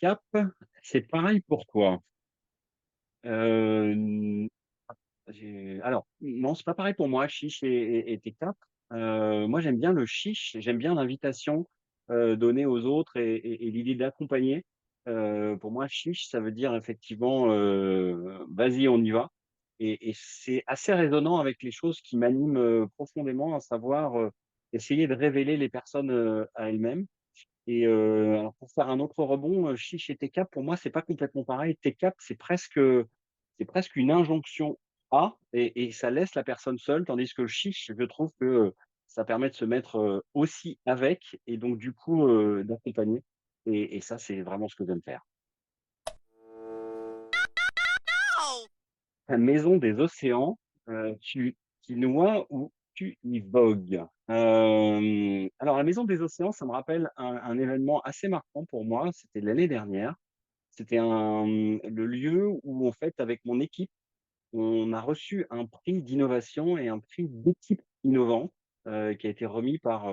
Cap, c'est pareil pour toi? Heu, alors non, c'est pas pareil pour moi, chiche et TCAP. Moi, j'aime bien le chiche, j'aime bien l'invitation, donnée aux autres et l'idée d'accompagner. Pour moi, chiche, ça veut dire effectivement, «Vas-y, on y va» et c'est assez résonnant avec les choses qui m'animent, profondément, à savoir, essayer de révéler les personnes, à elles-mêmes. Et alors pour faire un autre rebond, chiche et TCAP pour moi, c'est pas complètement pareil. TCAP, c'est presque une injonction à et ça laisse la personne seule, tandis que le chiche, je trouve que, ça permet de se mettre, aussi avec et donc du coup, d'accompagner et ça, c'est vraiment ce que j'aime faire. La maison des océans, tu y noies ou tu y vogues? Alors la maison des océans, ça me rappelle un événement assez marquant pour moi, c'était l'année dernière. C'était le lieu où en fait, avec mon équipe, on a reçu un prix d'innovation et un prix d'équipe innovante, qui a été remis par,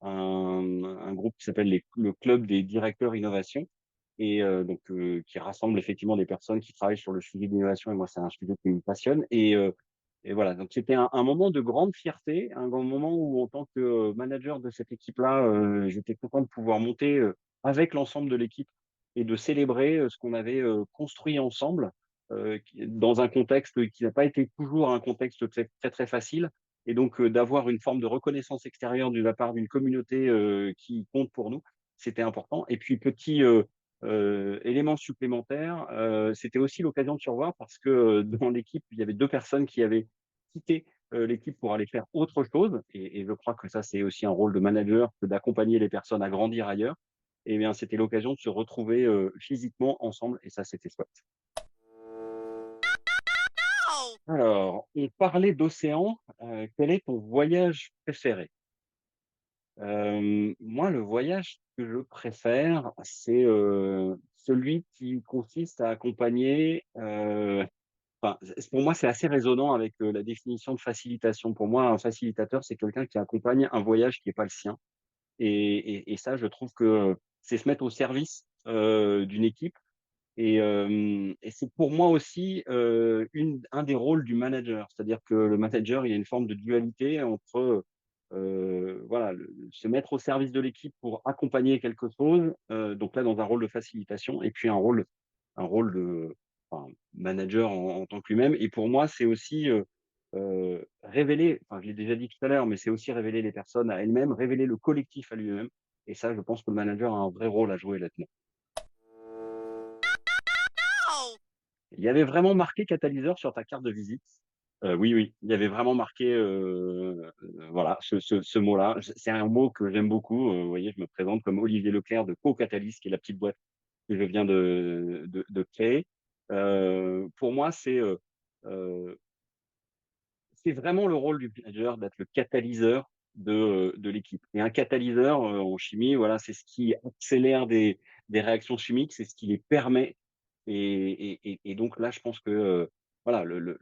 un groupe qui s'appelle le Club des directeurs innovation et donc qui rassemble effectivement des personnes qui travaillent sur le suivi de l'innovation et moi, c'est un sujet qui me passionne et voilà, donc c'était un moment de grande fierté, un grand moment où en tant que, manager de cette équipe-là, j'étais content de pouvoir monter, avec l'ensemble de l'équipe et de célébrer, ce qu'on avait, construit ensemble, qui dans un contexte qui n'a pas été toujours un contexte très, très, très facile et donc d'avoir une forme de reconnaissance extérieure de la part d'une communauté, qui compte pour nous, c'était important et puis petit, élément supplémentaire, c'était aussi l'occasion de se revoir parce que, dans l'équipe, il y avait 2 personnes qui avaient quitté, l'équipe pour aller faire autre chose et je crois que ça, c'est aussi un rôle de manager que d'accompagner les personnes à grandir ailleurs et bien, c'était l'occasion de se retrouver, physiquement ensemble et ça, c'était chouette. Alors, on parlait d'océan, quel est ton voyage préféré? Moi, le voyage que je préfère, c'est, celui qui consiste à accompagner, enfin, pour moi, c'est assez résonnant avec, la définition de facilitation. Pour moi, un facilitateur, c'est quelqu'un qui accompagne un voyage qui est pas le sien et ça, je trouve que c'est se mettre au service, d'une équipe et c'est pour moi aussi, un des rôles du manager. C'est-à-dire que le manager, il y a une forme de dualité entre, voilà, se mettre au service de l'équipe pour accompagner quelque chose, donc là, dans un rôle de facilitation et puis un rôle de enfin, manager en tant que lui-même et pour moi, c'est aussi, révéler, enfin, je l'ai déjà dit tout à l'heure, mais c'est aussi révéler les personnes à elles-mêmes, révéler le collectif à lui-même et ça, je pense que le manager a un vrai rôle à jouer là-dedans. Il y avait vraiment marqué catalyseur sur ta carte de visite? Oui, oui, il y avait vraiment marqué, voilà, ce mot-là. C'est un mot que j'aime beaucoup, vous voyez, je me présente comme Olivier Leclerc de Co-Catalyst, qui est la petite boîte que je viens de créer. Pour moi, heu, c'est vraiment le rôle du manager d'être le catalyseur de l'équipe et un catalyseur, en chimie, voilà, c'est ce qui accélère des réactions chimiques, c'est ce qui les permet et donc là, je pense que, voilà, le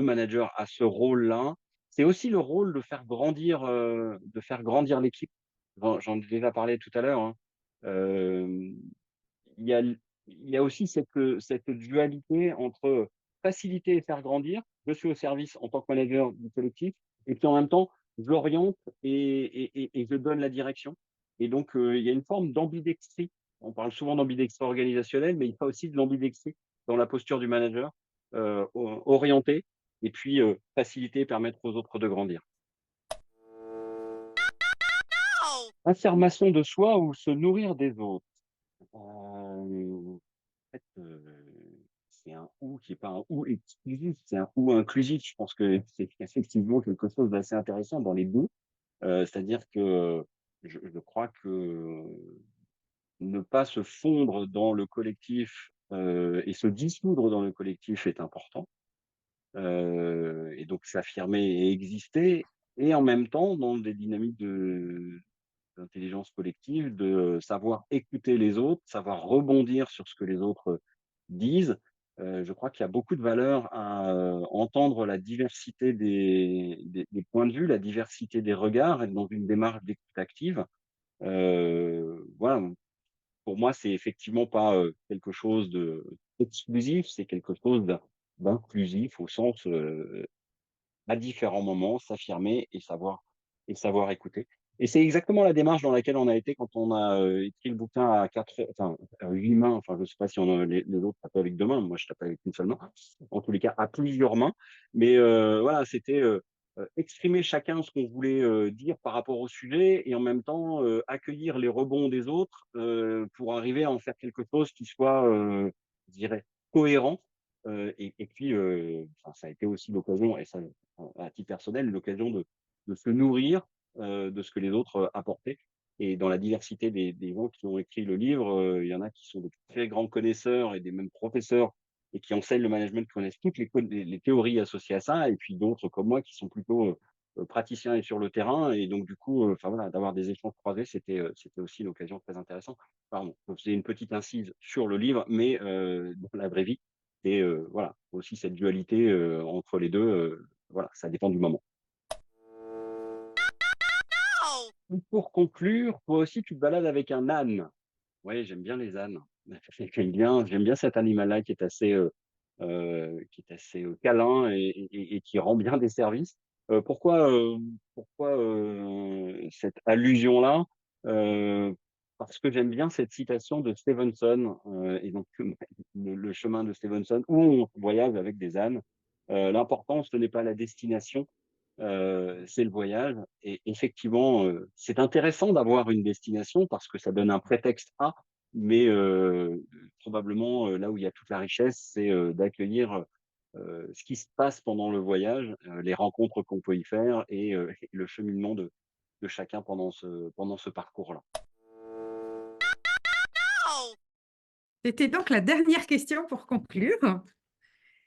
manager a ce rôle-là. C'est aussi le rôle de faire grandir l'équipe. J'en ai déjà parlé tout à l'heure, hein. Hem, il y a il y a aussi cette dualité entre faciliter et faire grandir. Je suis au service en tant que manager du collectif et puis en même temps, j'oriente et je donne la direction et donc il y a une forme d'ambidextrie. On parle souvent d'ambidextrie organisationnelle, mais il y a aussi de l'ambidextrie dans la posture du manager, orienter et puis, faciliter et permettre aux autres de grandir. Affirmation de soi ou se nourrir des autres? En fait, c'est un «ou» qui est pas un «ou» exclusif, c'est un «ou» inclusif. Je pense que c'est effectivement quelque chose d'assez intéressant dans les 2. C'est-à-dire que, je crois que ne pas se fondre dans le collectif, et se dissoudre dans le collectif est important. Et donc s'affirmer et exister et en même temps dans des dynamiques d'intelligence collective, de savoir écouter les autres, savoir rebondir sur ce que les autres disent. Je crois qu'il y a beaucoup de valeur à, entendre la diversité des points de vue, la diversité des regards, être dans une démarche d'écoute active. Voilà, pour moi, c'est effectivement pas, quelque chose d'exclusif, c'est quelque chose d'inclusif au sens, à différents moments, s'affirmer et savoir écouter. Et c'est exactement la démarche dans laquelle on a été quand on a, écrit le bouquin à 4 enfin, à 8 mains, enfin, je sais pas si on a les autres tapaient avec 2 mains, moi je tapais avec une seule main. En tous les cas, à plusieurs mains. Mais, voilà, c'était, exprimer chacun ce qu'on voulait, dire par rapport au sujet et en même temps, accueillir les rebonds des autres, pour arriver à en faire quelque chose qui soit, je dirais cohérent, et puis, enfin, ça a été aussi l'occasion et ça à titre personnel, l'occasion de se nourrir, de ce que les autres, apportaient et dans la diversité des gens qui ont écrit le livre, il y en a qui sont de très grands connaisseurs et des mêmes professeurs et qui enseignent le management, qui connaissent toutes les théories associées à ça et puis d'autres comme moi qui sont plutôt, praticiens et sur le terrain et donc du coup, enfin voilà, d'avoir des échanges croisés, c'était aussi une occasion très intéressante. Pardon, je faisais une petite incise sur le livre, mais dans la vraie vie, et voilà, aussi cette dualité, entre les 2, voilà, ça dépend du moment. Pour conclure, toi aussi tu te balades avec un âne. Oui, j'aime bien les ânes. J'aime bien cet animal-là qui est assez, câlin et qui rend bien des services. Pourquoi, cette allusion-là? Heu, Parce que j'aime bien cette citation de Stevenson, et donc le chemin de Stevenson où on voyage avec des ânes. L'important ce n'est pas la destination, c'est le voyage et effectivement, c'est intéressant d'avoir une destination parce que ça donne un prétexte à, mais probablement, là où il y a toute la richesse, c'est, d'accueillir, ce qui se passe pendant le voyage, les rencontres qu'on peut y faire et le cheminement de chacun pendant ce parcours-là. C'était donc la dernière question pour conclure.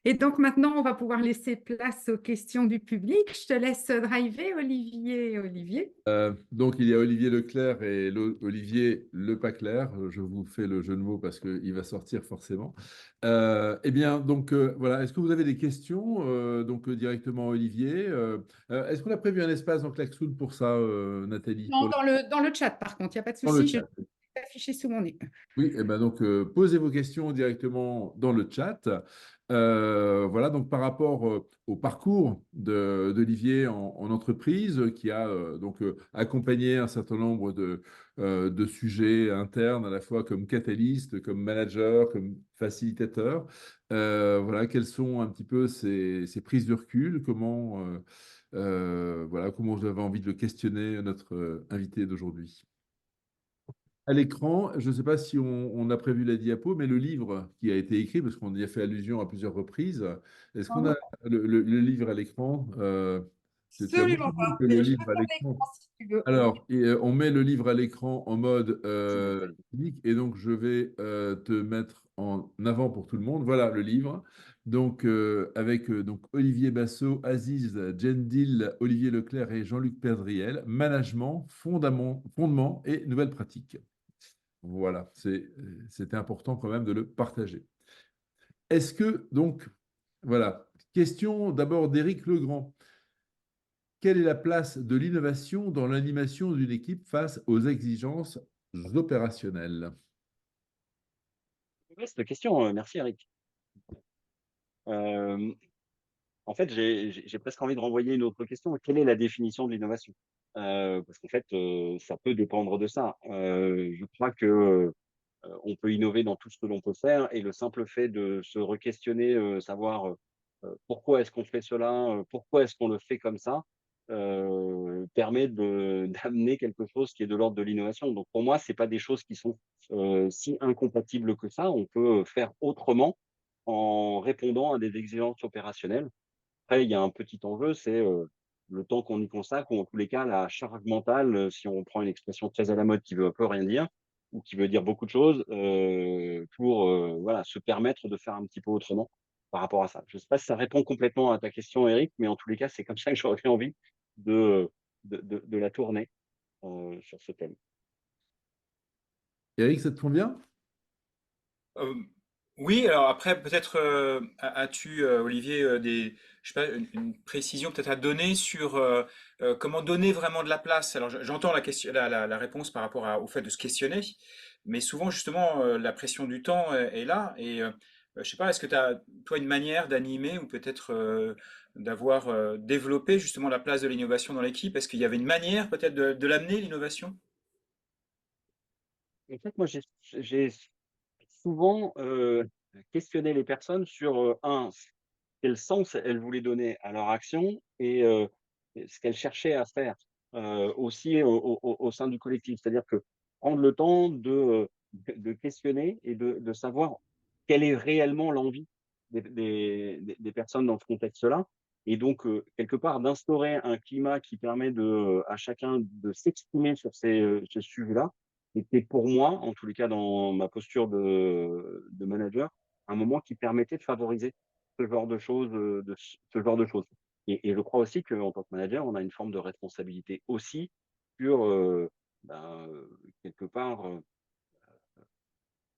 Et donc maintenant, on va pouvoir laisser place aux questions du public. Je te laisse driver, Olivier. Olivier. Donc, il y a Olivier Leclerc et Olivier Le Pas Clair. Je vous fais le jeu de mots parce qu'il va sortir forcément. Eh bien, donc voilà. Est-ce que vous avez des questions donc directement à Olivier? Est-ce qu'on a prévu un espace dans Klaxoon pour ça, Nathalie? Non, dans le chat, par contre, il n'y a pas de Dans le souci. Je chat. vais afficher sous mon nez. Oui, et ben donc posez vos questions directement dans le chat. Voilà, donc par rapport au parcours d'Olivier en entreprise, qui a donc accompagné un certain nombre de sujets internes, à la fois comme catalyste, comme manager, comme facilitateur. Voilà, quelles sont un petit peu ces prises de recul, voilà, comment vous avez envie de le questionner, notre invité d'aujourd'hui. À l'écran, je ne sais pas si on a prévu la diapo, mais le livre qui a été écrit, parce qu'on y a fait allusion à plusieurs reprises, est-ce qu'on a le livre à l'écran? Tu as beaucoup Absolument dit pas. que le Mais je livre peux à faire l'écran. l'écran si tu veux. Alors, on met le livre à l'écran en mode Merci Nathalie. public, et donc je vais te mettre en avant pour tout le monde. Voilà le livre. Donc, avec donc Olivier Bassot, Aziz Djendil, Olivier Leclerc et Jean-Luc Perdriel, Management, fondements et nouvelles pratiques. Voilà, c'était important quand même de le partager. Est-ce que, donc, voilà, question d'abord d'Éric Legrand. Quelle est la place de l'innovation dans l'animation d'une équipe face aux exigences opérationnelles? Vaste question, merci Eric. Hem En fait, j'ai presque envie de renvoyer une autre question. Quelle est la définition de l'innovation? Parce qu'en fait, ça peut dépendre de ça. Je crois que, on peut innover dans tout ce que l'on peut faire et le simple fait de se re-questionner, savoir, pourquoi est-ce qu'on fait cela? Pourquoi est-ce qu'on le fait comme ça? Permet de d'amener quelque chose qui est de l'ordre de l'innovation. Donc pour moi, c'est pas des choses qui sont, si incompatibles que ça. On peut, faire autrement en répondant à des exigences opérationnelles. Après, il y a un petit enjeu, c'est, le temps qu'on y consacre ou en tous les cas la charge mentale, si on prend une expression très à la mode qui veut un peu rien dire ou qui veut dire beaucoup de choses, pour, voilà, se permettre de faire un petit peu autrement par rapport à ça. Je ne sais pas si ça répond complètement à ta question Eric, mais en tous les cas, c'est comme ça que j'aurais envie de, de la tourner, sur ce thème. Eric, ça te convient? Euh, oui, alors après, peut-être as-tu, Olivier, je sais pas, une précision peut-être à donner sur comment donner vraiment de la place. Alors j'entends la question, la réponse par rapport au fait de se questionner, mais souvent, justement, la pression du temps est là. Et je sais pas, est-ce que tu as, toi, une manière d'animer ou peut-être d'avoir développé justement la place de l'innovation dans l'équipe? Est-ce qu'il y avait une manière peut-être de l'amener, l'innovation? En fait, moi, j'ai souvent questionné les personnes sur, quel sens elles voulaient donner à leur action et ce qu'elles cherchaient à faire, aussi au sein du collectif. C'est-à-dire que prendre le temps de questionner et de savoir quelle est réellement l'envie des personnes dans ce contexte-là et donc quelque part d'instaurer un climat qui permet à chacun de s'exprimer sur ce sujet-là. C'était pour moi, en tous les cas dans ma posture de manager, un moment qui permettait de favoriser ce genre de choses, ce genre de choses. Et je crois aussi qu'en tant que manager, on a une forme de responsabilité aussi sur, quelque part,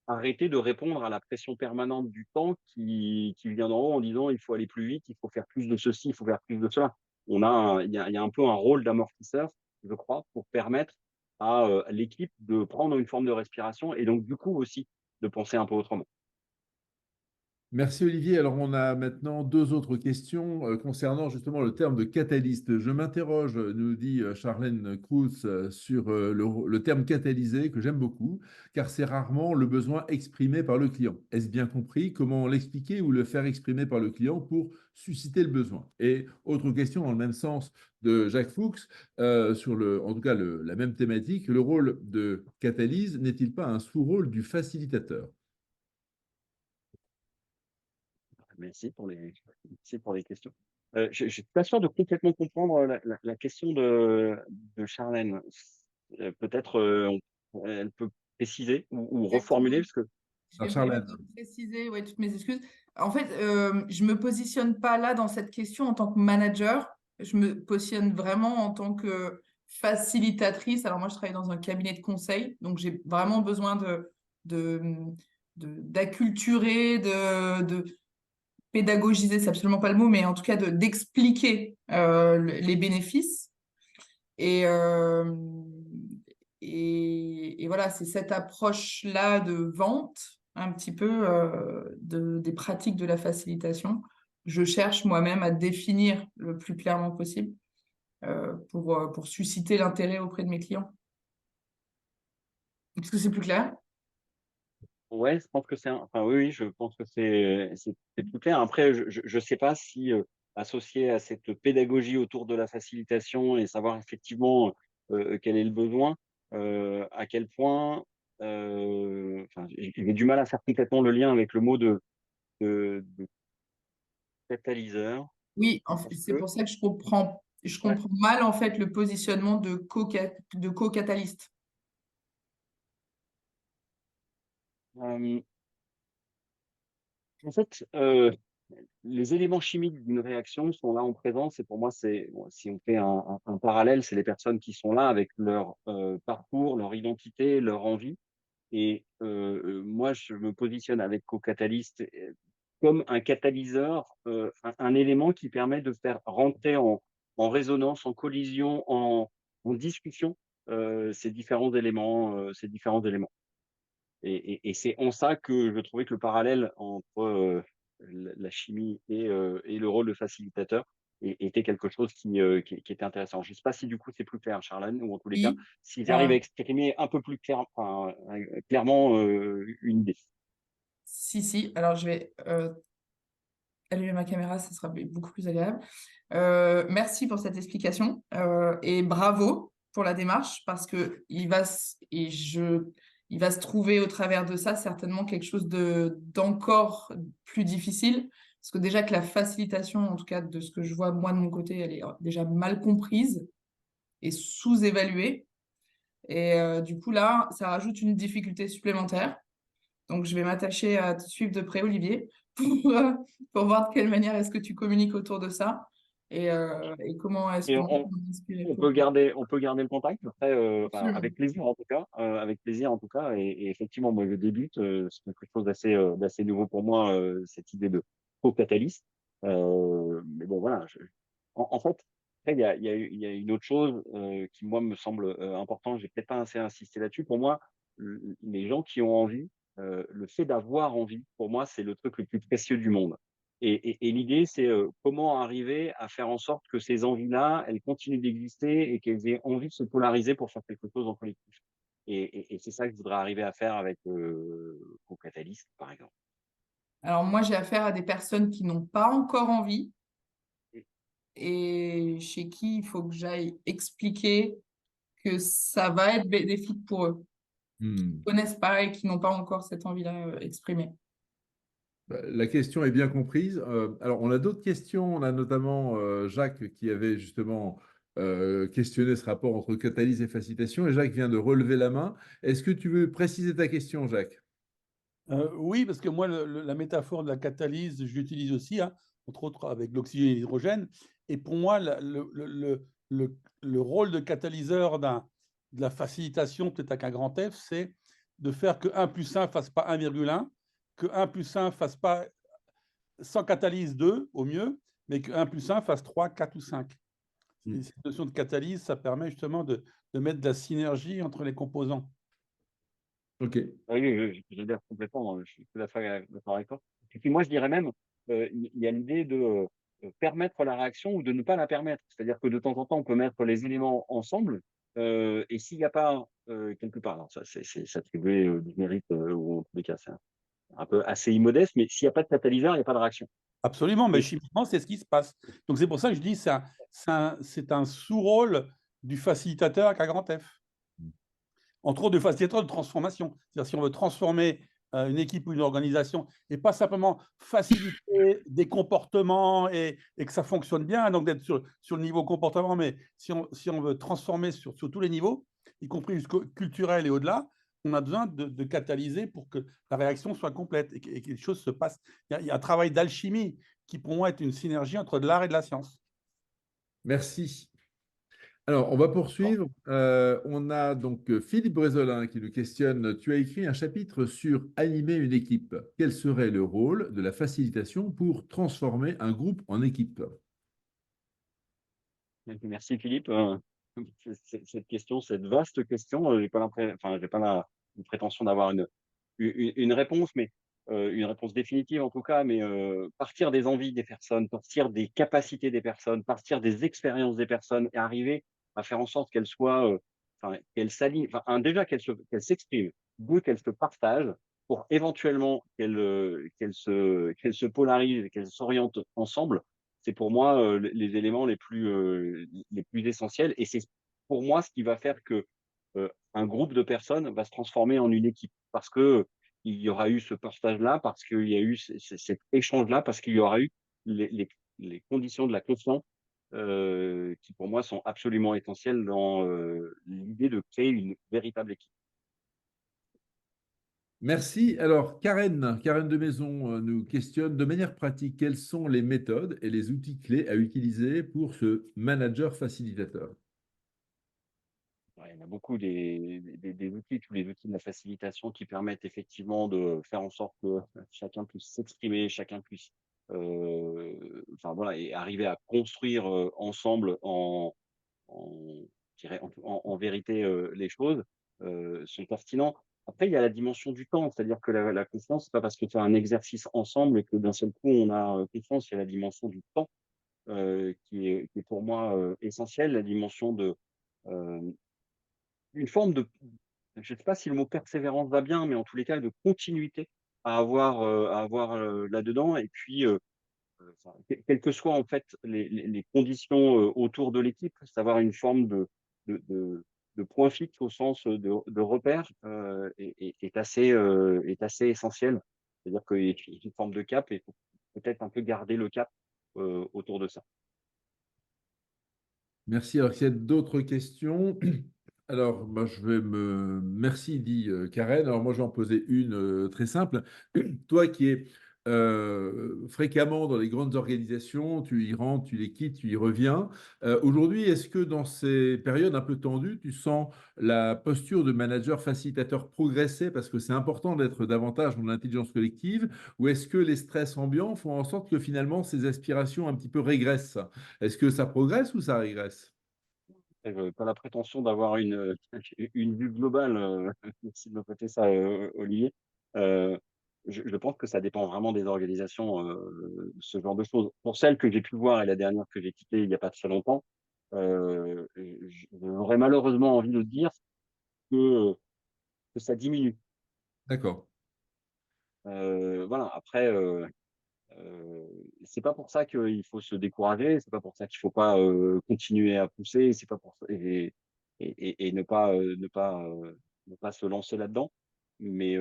arrêter de répondre à la pression permanente du temps qui vient d'en haut en disant: «Il faut aller plus vite, il faut faire plus de ceci, il faut faire plus de cela». Il y a un peu un rôle d'amortisseur, je crois, pour permettre à l'équipe de prendre une forme de respiration et donc du coup aussi de penser un peu autrement. Merci Olivier. Alors on a maintenant deux autres questions concernant justement le terme de catalyste. Je m'interroge, nous dit Charlène Cruz, sur le terme catalysé que j'aime beaucoup, car c'est rarement le besoin exprimé par le client. Est-ce bien compris? Comment l'expliquer ou le faire exprimer par le client pour susciter le besoin? Et autre question dans le même sens de Jacques Fuchs, sur en tout cas la même thématique, le rôle de catalyse n'est-il pas un sous-rôle du facilitateur? Merci pour les questions. Je suis pas sûr de complètement comprendre la question de Charlène. Peut-être, elle peut préciser ou Exactement. reformuler parce que Je Par vais me permettre Charlène. de préciser, ouais, toutes mes excuses. En fait, je me positionne pas là dans cette question en tant que manager. Je me positionne vraiment en tant que facilitatrice. Alors moi, je travaille dans un cabinet de conseil, donc j'ai vraiment besoin de, d'acculturer, de pédagogiser, c'est absolument pas le mot, mais en tout cas d'expliquer les bénéfices. Et, euh, et voilà, c'est cette approche-là de vente, un petit peu des pratiques de la facilitation. Je cherche moi-même à définir le plus clairement possible pour susciter l'intérêt auprès de mes clients. Est-ce que c'est plus clair? ouais, je pense que enfin oui, oui, je pense que c'est plus clair. Après, je sais pas si, associé à cette pédagogie autour de la facilitation et savoir effectivement, quel est le besoin, à quel point, enfin, j'ai du mal à faire complètement le lien avec le mot de catalyseur Oui, parce c'est que pour ça que je ouais, comprends mal en fait le positionnement de co-catalyste. hem, en fait, les éléments chimiques d'une réaction sont là en présence et pour moi, bon, si on fait un parallèle, c'est les personnes qui sont là avec leur, parcours, leur identité, leur envie et moi, je me positionne avec Co-Catalyst, comme un catalyseur, un élément qui permet de faire rentrer en résonance, en collision, en discussion, ces différents éléments. Et c'est en ça que je trouvais que le parallèle entre, la chimie et le rôle de facilitateur était quelque chose qui était intéressant. Je ne sais pas si du coup c'est plus clair, Charlène, ou en tous les cas, Oui. si j'arrive Euh, à exprimer un peu plus clairement, une idée. si, si. Alors, je vais allumer ma caméra, ça sera beaucoup plus agréable. Merci pour cette explication et bravo pour la démarche parce que il va se trouver au travers de ça certainement quelque chose d'encore plus difficile parce que déjà que la facilitation, en tout cas de ce que je vois moi de mon côté, elle est déjà mal comprise et sous-évaluée. Et du coup là, ça rajoute une difficulté supplémentaire. Donc, je vais m'attacher à te suivre de près, Olivier, pour voir de quelle manière est-ce que tu communiques autour de ça et comment est-ce Et qu'on peut inspirer on peut garder le contact après, bah, Absolument. avec plaisir en tout cas, avec plaisir en tout cas. Et effectivement, moi je débute, c'est quelque chose d'assez nouveau pour moi, cette idée de co-catalyste. Mais bon voilà, en fait, après il y a une autre chose qui moi me semble important. J'ai peut-être pas assez insisté là-dessus. Pour moi, les gens qui ont envie, le fait d'avoir envie, pour moi, c'est le truc le plus précieux du monde. Et l'idée, c'est comment arriver à faire en sorte que ces envies-là, elles continuent d'exister et qu'elles aient envie de se polariser pour faire quelque chose en collectif. Et c'est ça que je voudrais arriver à faire avec Co-Catalyst, par exemple. Alors moi, j'ai affaire à des personnes qui n'ont pas encore envie Et et chez qui il faut que j'aille expliquer que ça va être bénéfique pour eux. Hmm. Connaissent pas et qui n'ont pas encore cette envie-là exprimée. La question est bien comprise. Alors, on a d'autres questions. On a notamment Jacques qui avait justement questionné ce rapport entre catalyse et facilitation. Et Jacques vient de relever la main. Est-ce que tu veux préciser ta question, Jacques? Oui, parce que moi, la métaphore de la catalyse, je l'utilise aussi, hein, entre autres avec l'oxygène et l'hydrogène. Et pour moi, le rôle de catalyseur de la facilitation, peut-être avec un grand F, c'est de faire que 1 plus 1 ne fasse pas 1,1, que 1 plus 1 ne fasse pas, sans catalyse 2 au mieux, mais que 1 plus 1 fasse 3, 4 ou 5. Et cette notion de catalyse, ça permet justement de mettre de la synergie entre les composants. Oui, OK. je l'adhère complètement, je suis tout à fait d'accord avec toi. Et puis moi, je dirais même, il y a l'idée de permettre la réaction ou de ne pas la permettre. C'est-à-dire que de temps en temps, on peut mettre les éléments ensemble, et s'il n'y a pas quelque part, alors ça, c'est s'attribuer du mérite, ou en tous les cas, c'est un peu assez immodeste, mais s'il n'y a pas de catalyseur, il n'y a pas de réaction. Absolument, mais Et chimiquement, c'est ce qui se passe. Donc, c'est pour ça que je dis que c'est un sous-rôle du facilitateur avec un grand F. Entre autres, du facilitateur de transformation. C'est-à-dire, si on veut transformer une équipe ou une organisation et pas simplement faciliter des comportements et que ça fonctionne bien, donc d'être sur le niveau comportement, mais si on veut transformer sur tous les niveaux, y compris jusqu'au culturel et au-delà, on a besoin de catalyser pour que la réaction soit complète et que les choses se passent. Il y a un travail d'alchimie qui, pour moi, est une synergie entre de l'art et de la science. Merci. Alors, on va poursuivre. On a donc Philippe Brézolin qui nous questionne. Tu as écrit un chapitre sur animer une équipe. Quel serait le rôle de la facilitation pour transformer un groupe en équipe? merci Philippe. Cette question, cette vaste question, j'ai pas j'ai pas une prétention d'avoir une réponse, mais une réponse définitive en tout cas, mais partir des envies des personnes, partir des capacités des personnes, partir des expériences des personnes et arriver à faire en sorte qu'elles soient, qu'elles s'alignent, déjà qu'elles s'expriment, deux qu'elles se partagent pour éventuellement qu'elles se polarisent et qu'elles s'orientent ensemble. C'est pour moi les éléments les plus essentiels et c'est pour moi ce qui va faire que un groupe de personnes va se transformer en une équipe parce que il y aura eu ce partage-là, parce qu'il y a eu cet échange-là, parce qu'il y aura eu les conditions de la confiance qui, pour moi, sont absolument essentielles dans l'idée de créer une véritable équipe. Merci. Alors, Karen de Maison nous questionne de manière pratique, quelles sont les méthodes et les outils clés à utiliser pour ce manager facilitateur? Ouais, il y en a beaucoup des outils, tous les outils de la facilitation qui permettent effectivement de faire en sorte que chacun puisse s'exprimer, chacun puisse, voilà, et arriver à construire ensemble en, je dirais, en vérité les choses sont pertinents. Après, il y a la dimension du temps, c'est-à-dire que la confiance, c'est pas parce que tu as un exercice ensemble et que d'un seul coup on a confiance, il y a la dimension du temps qui est pour moi essentielle, la dimension de euh, une forme de, je ne sais pas si le mot persévérance va bien, mais en tous les cas, de continuité à avoir là-dedans. Et puis, quelles que soient en fait les conditions autour de l'équipe, savoir une forme de, de, de point fixe au sens de repère est assez essentiel. C'est-à-dire qu'il y a une forme de cap et il faut peut-être un peu garder le cap autour de ça. Merci. Alors, s'il y a d'autres questions, alors moi je vais me. Merci, dit Karen. Alors, moi je vais en poser une très simple. Toi qui es fréquemment dans les grandes organisations, tu y rentres, tu les quittes, tu y reviens. Aujourd'hui, est-ce que dans ces périodes un peu tendues, tu sens la posture de manager facilitateur progresser parce que c'est important d'être davantage dans l'intelligence collective, ou est-ce que les stress ambiants font en sorte que finalement ces aspirations un petit peu régressent? Est-ce que ça progresse ou ça régresse? Pas la prétention d'avoir une vue globale, merci de me prêter ça, Olivier. Euh, je pense que ça dépend vraiment des organisations, ce genre de choses. Pour celle que j'ai pu voir et la dernière que j'ai quittée il n'y a pas très longtemps, j'aurais malheureusement envie de dire que, que ça diminue. D'accord. Voilà, après, c'est pas pour ça qu'il faut se décourager, c'est pas pour ça qu'il faut pas continuer à pousser, c'est pas pour ça et ne pas se lancer là-dedans. Mais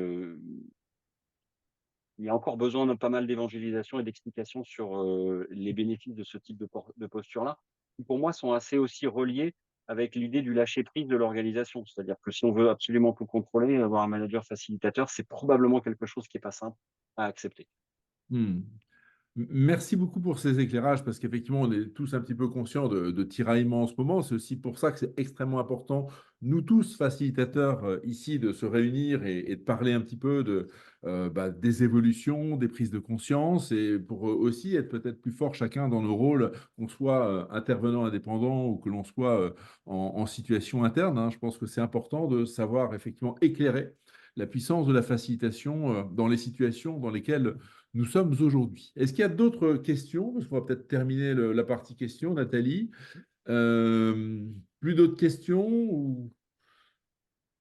il y a encore besoin de pas mal d'évangélisation et d'explication sur les bénéfices de ce type de posture-là, qui pour moi sont assez aussi reliés avec l'idée du lâcher prise de l'organisation. C'est-à-dire que si on veut absolument tout contrôler, avoir un manager facilitateur, c'est probablement quelque chose qui est pas simple à accepter. Hmm. Merci beaucoup pour ces éclairages parce qu'effectivement, on est tous un petit peu conscients de tiraillements en ce moment. C'est aussi pour ça que c'est extrêmement important, nous tous, facilitateurs ici, de se réunir et de parler un petit peu des évolutions, des prises de conscience et pour aussi être peut-être plus fort chacun dans nos rôles, qu'on soit intervenant indépendant ou que l'on soit en situation interne, hein. Je pense que c'est important de savoir effectivement éclairer la puissance de la facilitation dans les situations dans lesquelles nous sommes aujourd'hui. Est-ce qu'il y a d'autres questions? Parce qu'on va peut-être terminer la partie questions, Nathalie. Plus d'autres questions ou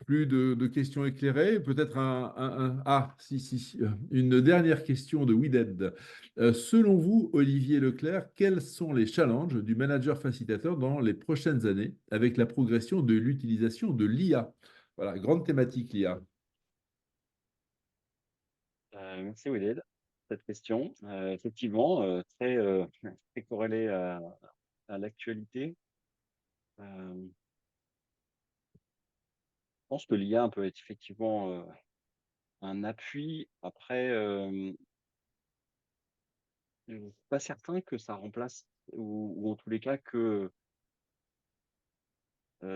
plus de questions éclairées? Peut-être une dernière question de Wided. Selon vous, Olivier Leclerc, quels sont les challenges du manager facilitateur dans les prochaines années avec la progression de l'utilisation de l'IA? Voilà, grande thématique, l'IA. Merci Walid, cette question. Effectivement, très corrélée à l'actualité. Je pense que l'IA peut être effectivement un appui. Après, je ne suis pas certain que ça remplace, ou en tous les cas que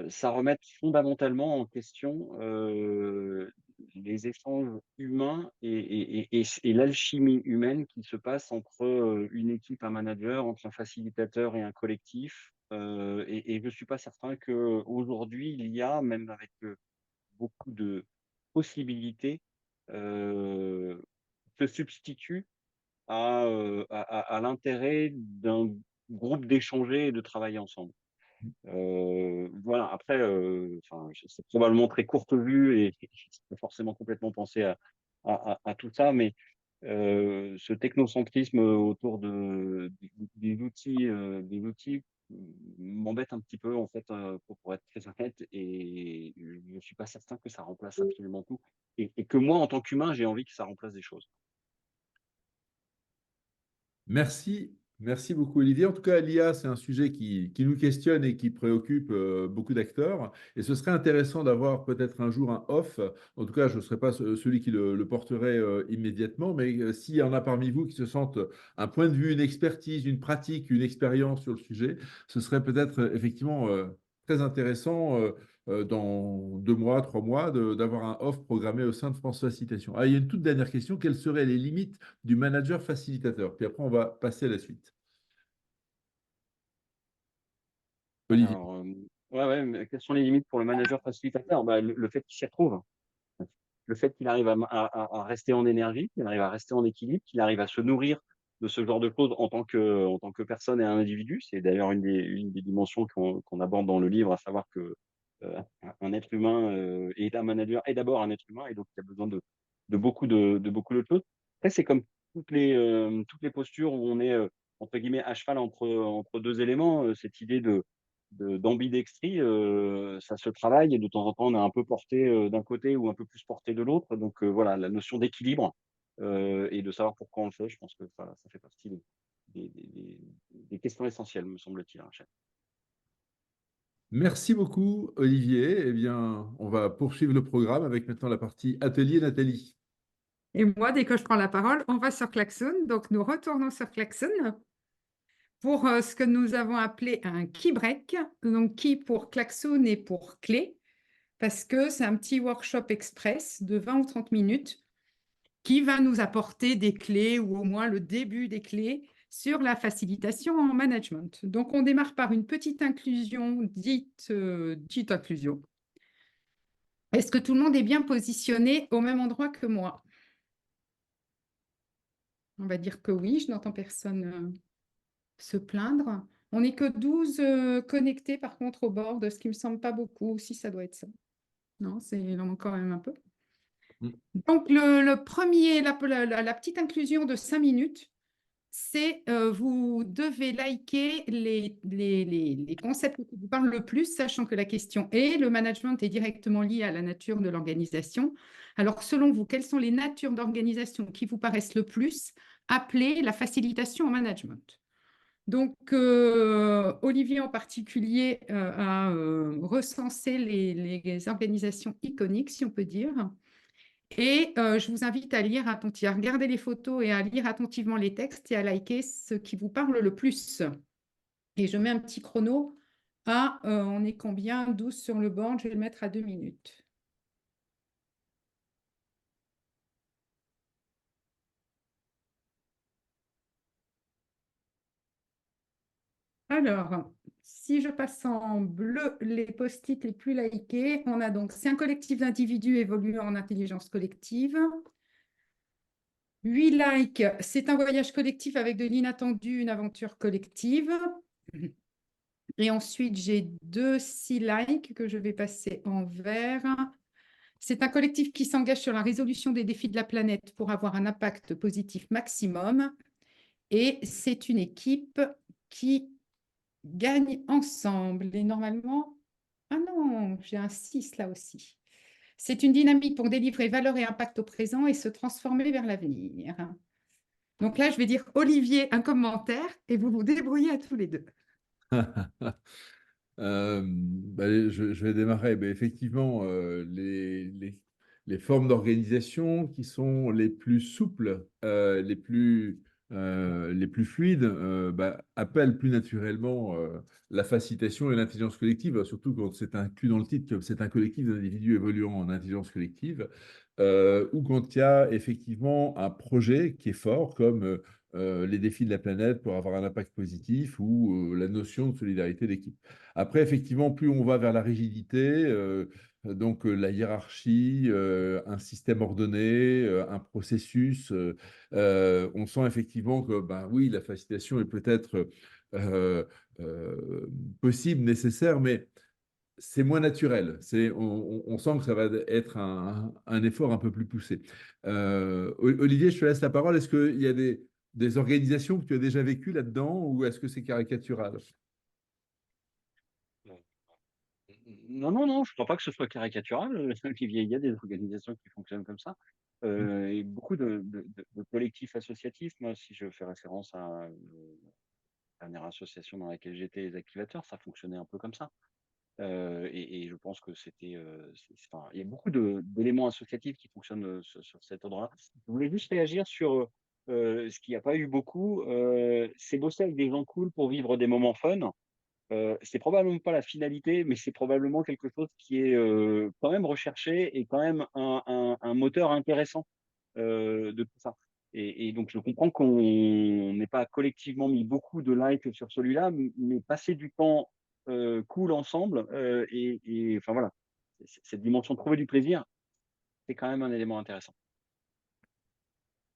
ça remette fondamentalement en question les échanges humains et l'alchimie humaine qui se passe entre une équipe, un manager, entre un facilitateur et un collectif. Et je ne suis pas certain qu'aujourd'hui, l'IA, même avec beaucoup de possibilités, euh, se substitue à l'intérêt d'un groupe d'échanger et de travailler ensemble. Voilà, après, c'est probablement très courte vue et pas forcément complètement pensé à tout ça, mais ce technocentrisme autour des outils m'embête un petit peu, en fait, pour être très honnête, et je ne suis pas certain que ça remplace absolument tout, et que moi, en tant qu'humain, j'ai envie que ça remplace des choses. Merci, merci beaucoup Olivier. En tout cas, l'IA, c'est un sujet qui nous questionne et qui préoccupe beaucoup d'acteurs. Et ce serait intéressant d'avoir peut-être un jour un off. En tout cas, je ne serai pas celui qui le porterait immédiatement, mais s'il y en a parmi vous qui se sentent un point de vue, une expertise, une pratique, une expérience sur le sujet, ce serait peut-être effectivement très intéressant dans 2 mois, 3 mois, d'avoir un off programmé au sein de France Facilitation. Ah, il y a une toute dernière question. Quelles seraient les limites du manager facilitateur? Puis après, on va passer à la suite. Olivier. Alors, ouais, mais quelles sont les limites pour le manager facilitateur? Bah, le fait qu'il s'y retrouve. Le fait qu'il arrive à rester en énergie, qu'il arrive à rester en équilibre, qu'il arrive à se nourrir de ce genre de choses en tant que personne et un individu. C'est d'ailleurs une des dimensions qu'on aborde dans le livre, à savoir que un être humain est un manager est d'abord un être humain, et donc il a besoin de beaucoup de choses. Après, c'est comme toutes les postures où on est entre guillemets à cheval entre deux éléments, cette idée d'ambidextrie, ça se travaille, et de temps en temps, on est un peu porté d'un côté ou un peu plus porté de l'autre. Donc voilà, la notion d'équilibre et de savoir pourquoi on le fait, je pense que ça fait partie des questions essentielles, me semble-t-il, hein, chef. Merci beaucoup, Olivier. Eh bien, on va poursuivre le programme avec maintenant la partie atelier, Nathalie. Et moi, dès que je prends la parole, on va sur Klaxoon. Donc, nous retournons sur Klaxoon pour ce que nous avons appelé un key break. Donc, key pour Klaxoon et pour clé, parce que c'est un petit workshop express de 20 ou 30 minutes qui va nous apporter des clés, ou au moins le début des clés, sur la facilitation en management. Donc, on démarre par une petite inclusion dite inclusion. Est-ce que tout le monde est bien positionné au même endroit que moi? On va dire que oui, je n'entends personne se plaindre. On n'est que 12 connectés par contre au board, ce qui ne me semble pas beaucoup. Si ça doit être ça. Non, il en manque quand même un peu. Mm. Donc, le premier, la petite inclusion de 5 minutes, c'est vous devez liker les concepts qui vous parlent le plus, sachant que la question est, le management est directement lié à la nature de l'organisation. Alors, selon vous, quelles sont les natures d'organisation qui vous paraissent le plus appelées la facilitation en management? Donc, Olivier en particulier a recensé les organisations iconiques, si on peut dire. Et je vous invite à à regarder les photos et à lire attentivement les textes et à liker ce qui vous parle le plus. Et je mets un petit chrono à, on est combien? 12 sur le board, je vais le mettre à 2 minutes. Alors, si je passe en bleu les post-it les plus likés, on a donc, c'est un collectif d'individus évoluant en intelligence collective. 8 likes, c'est un voyage collectif avec de l'inattendu, une aventure collective. Et ensuite, j'ai 6 likes que je vais passer en vert. C'est un collectif qui s'engage sur la résolution des défis de la planète pour avoir un impact positif maximum. Et c'est une équipe qui gagne ensemble. Et normalement, ah non, j'ai un 6 là aussi. C'est une dynamique pour délivrer valeur et impact au présent et se transformer vers l'avenir. Donc là, je vais dire Olivier, un commentaire et vous vous débrouillez à tous les deux. Je vais démarrer. Effectivement, les formes d'organisation qui sont les plus souples, les plus fluides, appellent plus naturellement la facilitation et l'intelligence collective, surtout quand c'est inclus dans le titre que c'est un collectif d'individus évoluant en intelligence collective, ou quand il y a effectivement un projet qui est fort, comme les défis de la planète pour avoir un impact positif ou la notion de solidarité d'équipe. Après, effectivement, plus on va vers la rigidité, donc la hiérarchie, un système ordonné, un processus, on sent effectivement que, ben oui, la facilitation est peut-être possible, nécessaire, mais c'est moins naturel. On sent que ça va être un effort un peu plus poussé. Olivier, je te laisse la parole. Est-ce qu'il y a des organisations que tu as déjà vécues là-dedans ou est-ce que c'est caricatural? Non, non, non, je ne crois pas que ce soit caricatural, Olivier. Il y a des organisations qui fonctionnent comme ça. Et beaucoup de collectifs associatifs. Moi, si je fais référence à la dernière association dans laquelle j'étais, les activateurs, ça fonctionnait un peu comme ça. Et je pense que enfin, il y a beaucoup d'éléments associatifs qui fonctionnent sur cet ordre-là. Je voulais juste réagir sur ce qu'il n'y a pas eu beaucoup. C'est bosser avec des gens cool pour vivre des moments fun. C'est probablement pas la finalité, mais c'est probablement quelque chose qui est quand même recherché et quand même un moteur intéressant de tout ça. Et donc, je comprends qu'on n'ait pas collectivement mis beaucoup de likes sur celui-là, mais passer du temps cool ensemble enfin voilà, cette dimension de trouver du plaisir, c'est quand même un élément intéressant.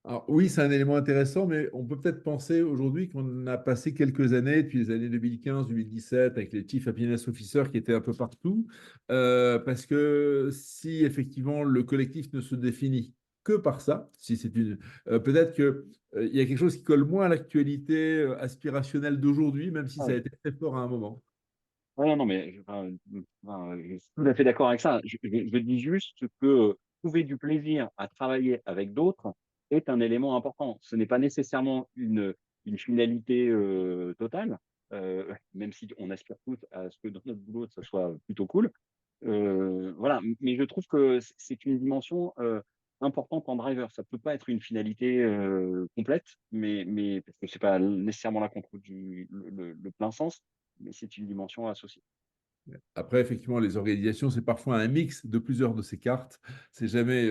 Alors, oui, c'est un élément intéressant, mais on peut peut-être penser aujourd'hui qu'on a passé quelques années, depuis les années 2015-2017, avec les Chief Happiness Officers qui étaient un peu partout, parce que si effectivement le collectif ne se définit que par ça, si c'est peut-être que il y a quelque chose qui colle moins à l'actualité aspirationnelle d'aujourd'hui, même si ça a été très fort à un moment. Ouais, non, mais je suis tout à fait d'accord avec ça. Je dis juste que trouver du plaisir à travailler avec d'autres est un élément important. Ce n'est pas nécessairement une finalité totale, même si on aspire tous à ce que dans notre boulot, ça soit plutôt cool. Voilà, mais je trouve que c'est une dimension importante en driver. Ça peut pas être une finalité complète, mais parce que c'est pas nécessairement là qu'on trouve le plein sens, mais c'est une dimension associée. Après, effectivement, les organisations, c'est parfois un mix de plusieurs de ces cartes. C'est jamais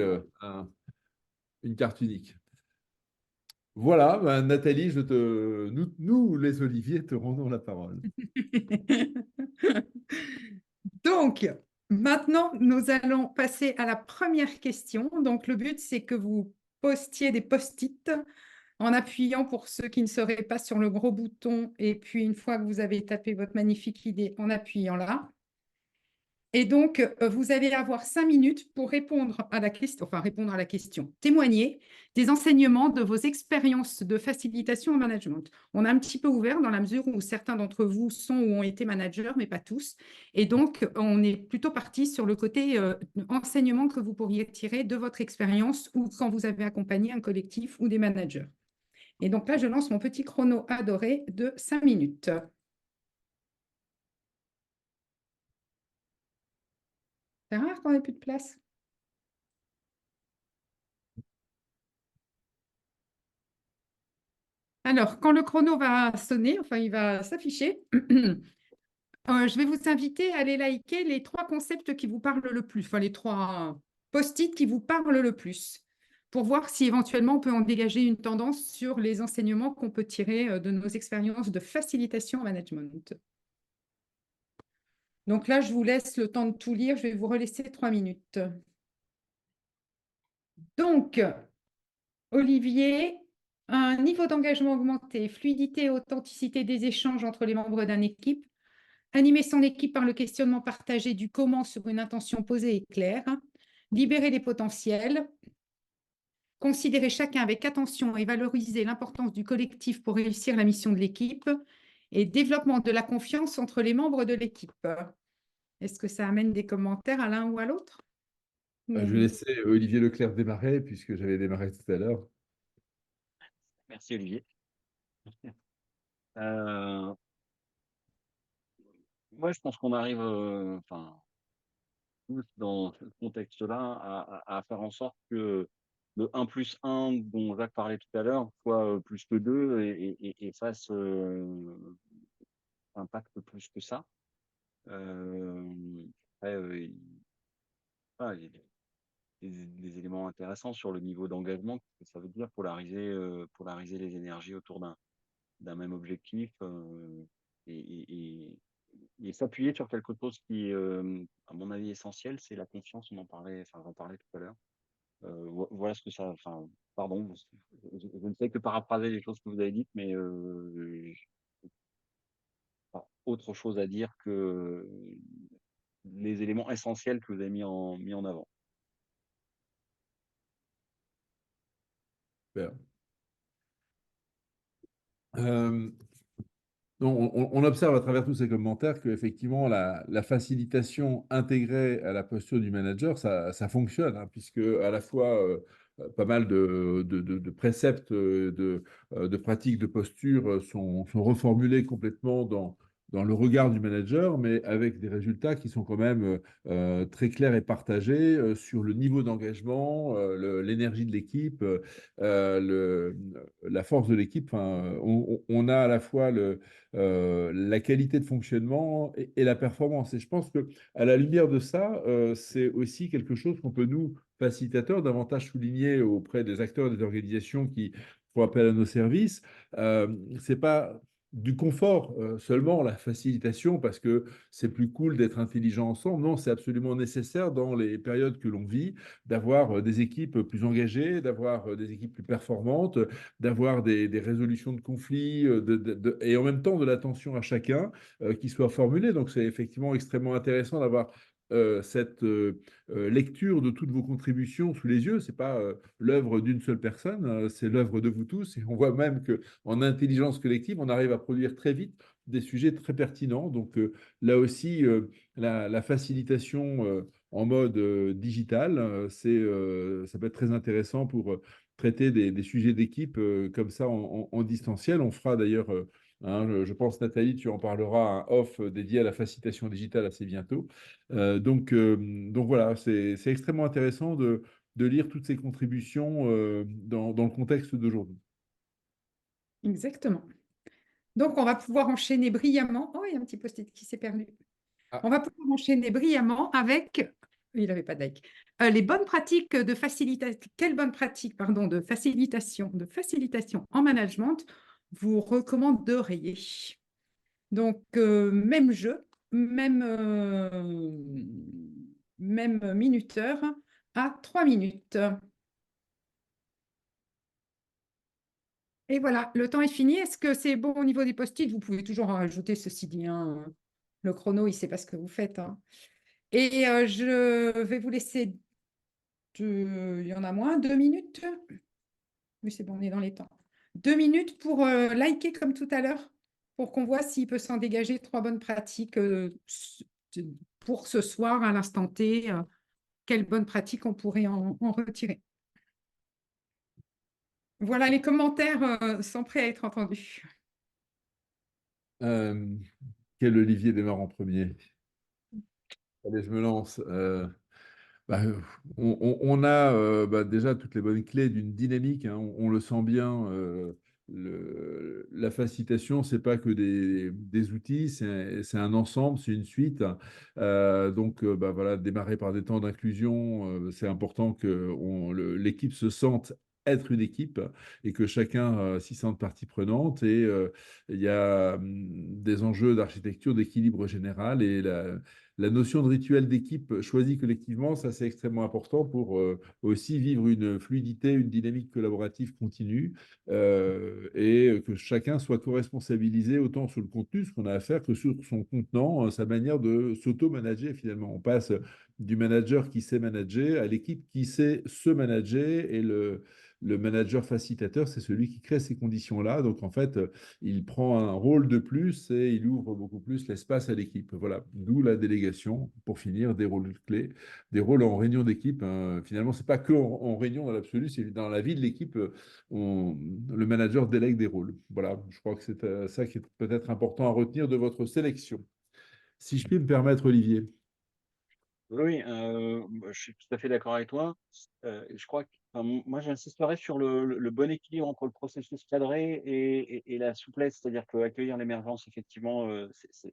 une carte unique. Voilà, ben, Nathalie, nous, les Olivier, te rendons la parole. Donc, maintenant, nous allons passer à la première question. Donc, le but, c'est que vous postiez des post-it en appuyant pour ceux qui ne seraient pas sur le gros bouton. Et puis, une fois que vous avez tapé votre magnifique idée, en appuyant là. Et donc, vous allez avoir 5 minutes pour répondre à la question, témoigner des enseignements de vos expériences de facilitation au management. On a un petit peu ouvert dans la mesure où certains d'entre vous sont ou ont été managers, mais pas tous. Et donc, on est plutôt parti sur le côté enseignement que vous pourriez tirer de votre expérience ou quand vous avez accompagné un collectif ou des managers. Et donc là, je lance mon petit chrono adoré de 5 minutes. C'est rare qu'on ait plus de place. Alors, quand le chrono va sonner, enfin, il va s'afficher, je vais vous inviter à aller liker les 3 concepts qui vous parlent le plus, enfin, les 3 post-it qui vous parlent le plus, pour voir si éventuellement on peut en dégager une tendance sur les enseignements qu'on peut tirer de nos expériences de facilitation au management. Donc là, je vous laisse le temps de tout lire. Je vais vous relaisser 3 minutes. Donc, Olivier, un niveau d'engagement augmenté, fluidité et authenticité des échanges entre les membres d'une équipe, animer son équipe par le questionnement partagé du comment sur une intention posée et claire, libérer les potentiels, considérer chacun avec attention et valoriser l'importance du collectif pour réussir la mission de l'équipe, et développement de la confiance entre les membres de l'équipe. Est-ce que ça amène des commentaires à l'un ou à l'autre? Je vais laisser Olivier Leclerc démarrer, puisque j'avais démarré tout à l'heure. Merci Olivier. Euh, Moi, je pense qu'on arrive, enfin, tous dans ce contexte-là, à faire en sorte que le 1 plus 1 dont Jacques parlait tout à l'heure soit plus que 2 et fasse impacte plus que ça. Après, voilà, il y a des éléments intéressants sur le niveau d'engagement, ce que ça veut dire polariser les énergies autour d'un même objectif et, et s'appuyer sur quelque chose qui, à mon avis, essentiel, c'est la confiance. J'en parlais tout à l'heure. Voilà ce que ça. Enfin, pardon, je ne sais que paraphraser les choses que vous avez dites, mais pas autre chose à dire que les éléments essentiels que vous avez mis en avant. Super. On observe à travers tous ces commentaires qu'effectivement, la facilitation intégrée à la posture du manager, ça fonctionne, hein, puisque à la fois pas mal de préceptes, de pratiques de posture sont reformulés complètement dans le regard du manager, mais avec des résultats qui sont quand même très clairs et partagés sur le niveau d'engagement, l'énergie de l'équipe, la force de l'équipe. Enfin, on a à la fois la qualité de fonctionnement et la performance. Et je pense qu'à la lumière de ça, c'est aussi quelque chose qu'on peut, nous, facilitateurs, davantage souligner auprès des acteurs et des organisations qui font appel à nos services. C'est pas du confort seulement, la facilitation, parce que c'est plus cool d'être intelligent ensemble. Non, c'est absolument nécessaire dans les périodes que l'on vit d'avoir des équipes plus engagées, d'avoir des équipes plus performantes, d'avoir des résolutions de conflits et en même temps de l'attention à chacun qui soit formulée. Donc c'est effectivement extrêmement intéressant d'avoir cette lecture de toutes vos contributions sous les yeux. C'est pas l'œuvre d'une seule personne, c'est l'œuvre de vous tous. Et on voit même qu'en intelligence collective, on arrive à produire très vite des sujets très pertinents. Donc là aussi, la facilitation en mode digital, ça peut être très intéressant pour traiter des sujets d'équipe comme ça en distanciel. On fera d'ailleurs, je pense, Nathalie, tu en parleras, un off dédié à la facilitation digitale assez bientôt. Donc voilà, c'est extrêmement intéressant de lire toutes ces contributions dans le contexte d'aujourd'hui. Exactement. Donc, on va pouvoir enchaîner brillamment. Oh, il y a un petit post-it qui s'est perdu. Ah. On va pouvoir enchaîner brillamment avec Il n'avait pas de like. Les bonnes pratiques de facilitation, quelles bonnes pratiques, pardon, de facilitation en management vous recommanderiez? Donc, même jeu, même minuteur à 3 minutes. Et voilà, le temps est fini. Est-ce que c'est bon au niveau des post-it? Vous pouvez toujours en rajouter, ceci dit, hein. Le chrono, il ne sait pas ce que vous faites, hein. Et je vais vous laisser, il y en a moins, 2 minutes. Oui, c'est bon, on est dans les temps. 2 minutes pour liker comme tout à l'heure, pour qu'on voit s'il peut s'en dégager 3 bonnes pratiques pour ce soir, à l'instant T. Quelles bonnes pratiques on pourrait en retirer. Voilà, les commentaires sont prêts à être entendus. Quel Olivier démarre en premier? Allez, je me lance. Bah, on a déjà toutes les bonnes clés d'une dynamique, hein. On le sent bien. La facilitation, c'est pas que des outils, c'est un ensemble, c'est une suite. Donc, voilà, démarrer par des temps d'inclusion, c'est important que l'équipe se sente être une équipe et que chacun s'y sente partie prenante. Et il y a des enjeux d'architecture, d'équilibre général et la notion de rituel d'équipe choisie collectivement, ça c'est extrêmement important pour aussi vivre une fluidité, une dynamique collaborative continue et que chacun soit co-responsabilisé autant sur le contenu, ce qu'on a à faire, que sur son contenant, sa manière de s'auto-manager finalement. On passe du manager qui sait manager à l'équipe qui sait se manager et le manager facilitateur, c'est celui qui crée ces conditions-là. Donc, en fait, il prend un rôle de plus et il ouvre beaucoup plus l'espace à l'équipe. Voilà, d'où la délégation, pour finir, des rôles clés, des rôles en réunion d'équipe. Finalement, ce n'est pas que en réunion dans l'absolu, c'est dans la vie de l'équipe, le manager délègue des rôles. Voilà, je crois que c'est ça qui est peut-être important à retenir de votre sélection. Si je puis me permettre, Olivier. Oui, je suis tout à fait d'accord avec toi. Je crois que, enfin, moi, j'insisterais sur le bon équilibre entre le processus cadré et la souplesse. C'est-à-dire qu'accueillir l'émergence, effectivement,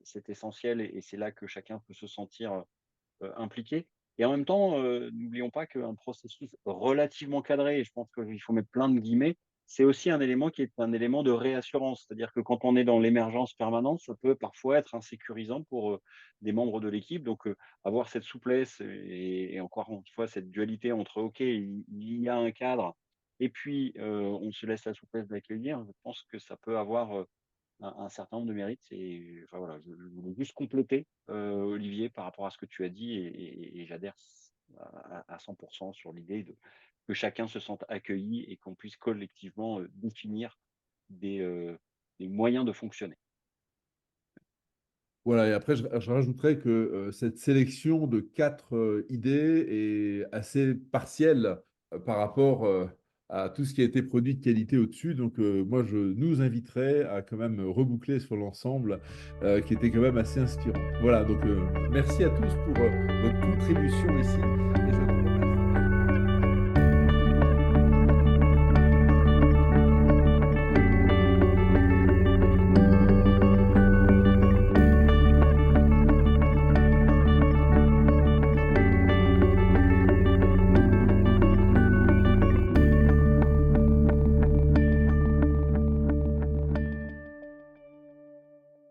c'est essentiel et c'est là que chacun peut se sentir impliqué. Et en même temps, n'oublions pas qu'un processus relativement cadré, et je pense qu'il faut mettre plein de guillemets, c'est aussi un élément qui est un élément de réassurance. C'est-à-dire que quand on est dans l'émergence permanente, ça peut parfois être insécurisant pour des membres de l'équipe. Donc, avoir cette souplesse et encore une fois, cette dualité entre, OK, il y a un cadre, et puis on se laisse la souplesse d'accueillir, je pense que ça peut avoir un certain nombre de mérites. Et enfin, voilà, je voulais juste compléter, Olivier, par rapport à ce que tu as dit, et j'adhère à 100% sur l'idée que chacun se sente accueilli et qu'on puisse collectivement définir des moyens de fonctionner. Voilà, et après, je rajouterais que cette sélection de 4 idées est assez partielle par rapport à tout ce qui a été produit de qualité au-dessus. Donc, moi, je nous inviterais à quand même reboucler sur l'ensemble qui était quand même assez inspirant. Voilà, donc merci à tous pour votre contribution ici.